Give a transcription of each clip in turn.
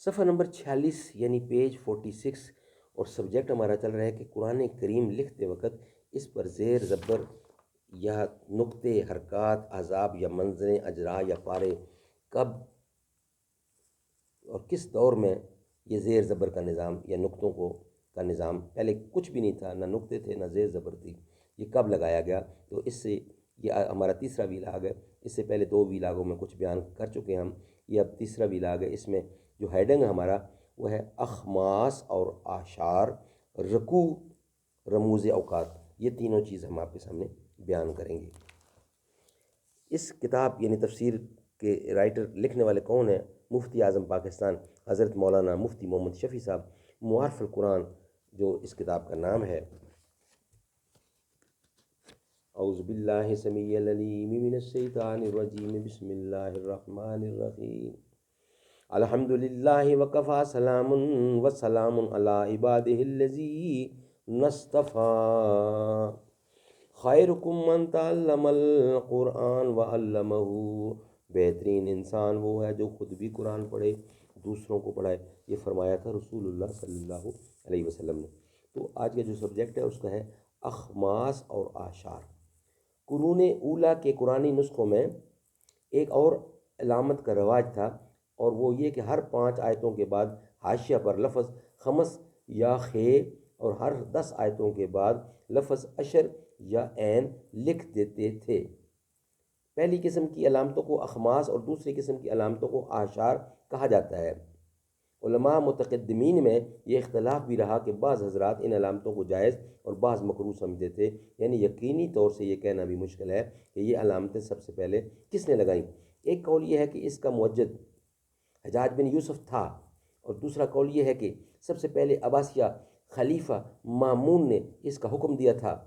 صفحہ نمبر 46 یعنی پیج 46، اور سبجیکٹ ہمارا چل رہا ہے کہ قرآن کریم لکھتے وقت اس پر زیر زبر یا نقطے، حرکات، احزاب یا منظریں، اجراء یا پارے کب اور کس دور میں یہ زیر زبر کا نظام یا نقطوں کا نظام، پہلے کچھ بھی نہیں تھا، نہ نقطے تھے نہ زیر زبر تھی، یہ کب لگایا گیا؟ تو اس سے یہ ہمارا تیسرا ویلاگ ہے۔ اس سے پہلے 2 ویلاگوں میں کچھ بیان کر چکے ہیں ہم، یہ اب تیسرا ویلاگ ہے۔ اس میں جو ہیڈنگ ہمارا وہ ہے اخماس اور اعشار، رکوع، رموز اوقات، یہ تینوں چیز ہم آپ کے سامنے بیان کریں گے۔ اس کتاب یعنی تفسیر کے رائٹر لکھنے والے کون ہیں؟ مفتی اعظم پاکستان حضرت مولانا مفتی محمد شفیع صاحب، معارف القرآن جو اس کتاب کا نام ہے۔ اعوذ باللہ سمیع العلیم من الشیطان الرجیم، بسم اللہ الرحمن الرحیم، الحمد للہ وکفی، سلام وسلام علی عبادہ الذین اصطفی، خیرکم من تعلم القرآن وعلمہ، بہترین انسان وہ ہے جو خود بھی قرآن پڑھے، دوسروں کو پڑھائے۔ یہ فرمایا تھا رسول اللہ صلی اللہ علیہ وسلم نے۔ تو آج کا جو سبجیکٹ ہے اس کا ہے اخماس اور اعشار۔ قرون اولیٰ کے قرآنی نسخوں میں ایک اور علامت کا رواج تھا، اور وہ یہ کہ ہر 5 آیتوں کے بعد حاشیہ پر لفظ خمس یا خے، اور ہر 10 آیتوں کے بعد لفظ عشر یا عین لکھ دیتے تھے۔ پہلی قسم کی علامتوں کو اخماس اور دوسری قسم کی علامتوں کو اعشار کہا جاتا ہے۔ علماء متقدمین میں یہ اختلاف بھی رہا کہ بعض حضرات ان علامتوں کو جائز اور بعض مکروہ سمجھتے تھے، یعنی یقینی طور سے یہ کہنا بھی مشکل ہے کہ یہ علامتیں سب سے پہلے کس نے لگائیں۔ ایک قول یہ ہے کہ اس کا موجد حجاج بن یوسف تھا، اور دوسرا قول یہ ہے کہ سب سے پہلے عباسیہ خلیفہ مامون نے اس کا حکم دیا تھا،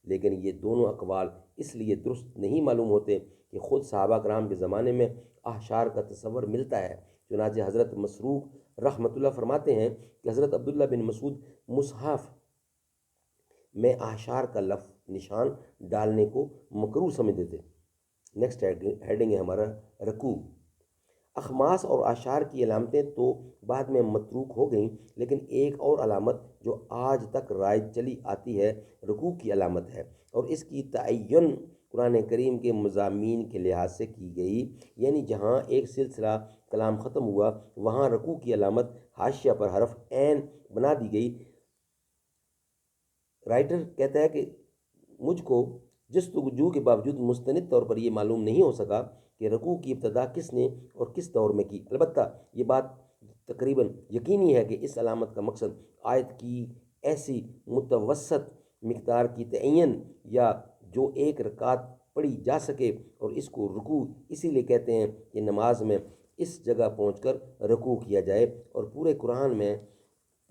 لیکن یہ دونوں اقوال اس لیے درست نہیں معلوم ہوتے کہ خود صحابہ کرام کے زمانے میں احشار کا تصور ملتا ہے۔ چنانچہ حضرت مسروق رحمۃ اللہ فرماتے ہیں کہ حضرت عبداللہ بن مسعود مصحف میں احشار کا لفظ نشان ڈالنے کو مکروہ سمجھتے تھے۔ نیکسٹ ہیڈنگ ہے ہمارا رکوع۔ اخماس اور اعشار کی علامتیں تو بعد میں متروک ہو گئیں، لیکن ایک اور علامت جو آج تک رائج چلی آتی ہے رکوع کی علامت ہے، اور اس کی تعین قرآن کریم کے مضامین کے لحاظ سے کی گئی، یعنی جہاں ایک سلسلہ کلام ختم ہوا وہاں رکوع کی علامت حاشیہ پر حرف عین بنا دی گئی۔ رائٹر کہتا ہے کہ مجھ کو جستجو کے باوجود مستند طور پر یہ معلوم نہیں ہو سکا کہ رکوع کی ابتدا کس نے اور کس دور میں کی۔ البتہ یہ بات تقریباً یقینی ہے کہ اس علامت کا مقصد آیت کی ایسی متوسط مقدار کی تعین یا جو ایک رکعت پڑھی جا سکے، اور اس کو رکوع اسی لیے کہتے ہیں کہ نماز میں اس جگہ پہنچ کر رکوع کیا جائے، اور پورے قرآن میں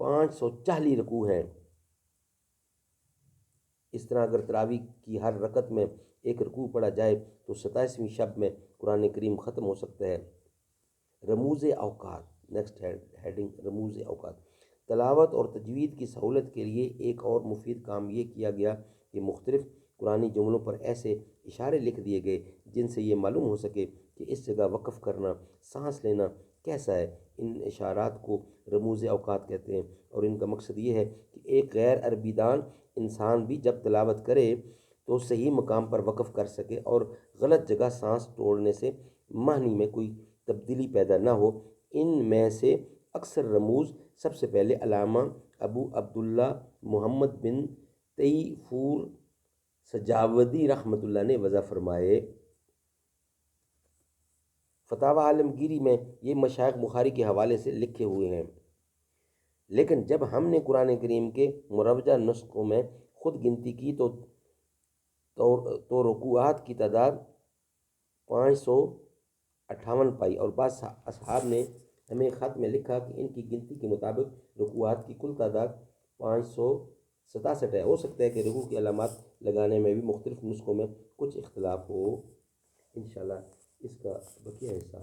540 رکوع ہیں۔ اس طرح اگر تراویح کی ہر رکعت میں ایک رکوع پڑھا جائے تو 27ویں شب میں قرآن کریم ختم ہو سکتا ہے۔ رموز اوقات، نیکسٹ ہیڈنگ رموز اوقات۔ تلاوت اور تجوید کی سہولت کے لیے ایک اور مفید کام یہ کیا گیا کہ مختلف قرآنی جملوں پر ایسے اشارے لکھ دیے گئے جن سے یہ معلوم ہو سکے کہ اس جگہ وقف کرنا، سانس لینا کیسا ہے۔ ان اشارات کو رموز اوقات کہتے ہیں، اور ان کا مقصد یہ ہے کہ ایک غیر عربی دان انسان بھی جب تلاوت کرے تو صحیح مقام پر وقف کر سکے اور غلط جگہ سانس توڑنے سے معنی میں کوئی تبدیلی پیدا نہ ہو۔ ان میں سے اکثر رموز سب سے پہلے علامہ ابو عبداللہ محمد بن تیفور سجاودی رحمۃ اللہ نے وضع فرمائے۔ فتاوی عالمگیری میں یہ مشائخ بخاری کے حوالے سے لکھے ہوئے ہیں، لیکن جب ہم نے قرآن کریم کے مروجہ نسخوں میں خود گنتی کی تو رکوعات کی تعداد 558 پائی، اور بعض اصحاب نے ہمیں خط میں لکھا کہ ان کی گنتی کے مطابق رکوعات کی کل تعداد 567 ہے۔ ہو سکتا ہے کہ رکوع کی علامات لگانے میں بھی مختلف نسخوں میں کچھ اختلاف ہو۔ انشاءاللہ اس کا بقیہ حصہ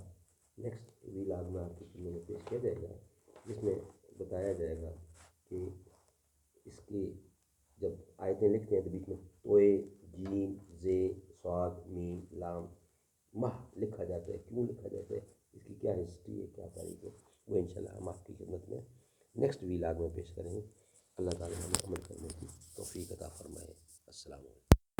نیکسٹ ویلاگ میں آپ کے سامنے پیش کیا جائے گا، جس میں بتایا جائے گا کہ اس کی جب آیتیں لکھتے ہیں تو بیچ میں توئے، جیم، زے، صاد، میم، لام، مہ لکھا جاتا ہے، کیوں لکھا جاتا ہے، اس کی کیا ہسٹری ہے، کیا تاریخ ہے، وہ انشاءاللہ ہم نیکسٹ ویلاگ میں پیش کریں گے۔ اللہ تعالیٰ ہمیں عمل کرنے کی توفیق عطا فرمائے۔ السلام علیکم۔